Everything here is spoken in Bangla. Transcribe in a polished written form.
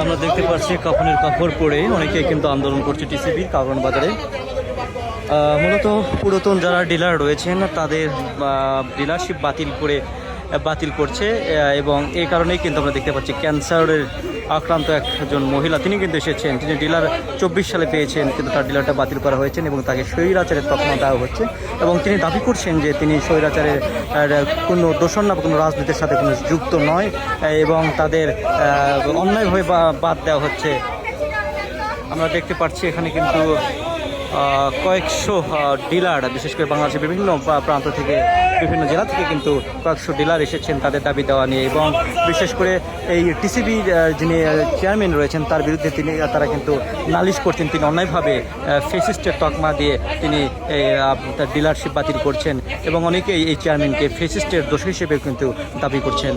আমরা দেখতে পাচ্ছি কাফনের কাপড় পরে অনেকেই কিন্তু আন্দোলন করছে টিসিবির কারণ বাজারে। মূলত পুরাতন যারা ডিলার রয়েছেন তাদের ডিলারশিপ বাতিল করছে এবং এই কারণেই কিন্তু আমরা দেখতে পাচ্ছি ক্যান্সারের আক্রান্ত একজন মহিলা তিনি কিন্তু এসেছেন। তিনি ডিলার 24 সালে পেয়েছেন, কিন্তু তার ডিলারটা বাতিল করা হয়েছে এবং তাকে স্বৈরাচারের তকমা দেওয়া হচ্ছে এবং তিনি দাবি করছেন যে তিনি স্বৈরাচারের কোনো দোষণ না, কোনো রাজনীতির সাথে কোনো যুক্ত নয় এবং তাদের অন্যায়ভাবে বাদ দেওয়া হচ্ছে। আমরা দেখতে পাচ্ছি এখানে কিন্তু কয়েকশো ডিলার, বিশেষ করে বাংলাদেশের বিভিন্ন প্রান্ত থেকে, বিভিন্ন জেলা থেকে কিন্তু কয়েকশো ডিলার এসেছেন তাদের দাবি দেওয়া নিয়ে এবং বিশেষ করে এই টিসিবি যিনি চেয়ারম্যান রয়েছেন তার বিরুদ্ধে তারা কিন্তু নালিশ করছেন। তিনি অন্যায়ভাবে ফেসিস্টের তকমা দিয়ে তিনি তার ডিলারশিপ বাতিল করছেন এবং অনেকেই এই চেয়ারম্যানকে ফেসিস্টের দোষী হিসেবে কিন্তু দাবি করছেন।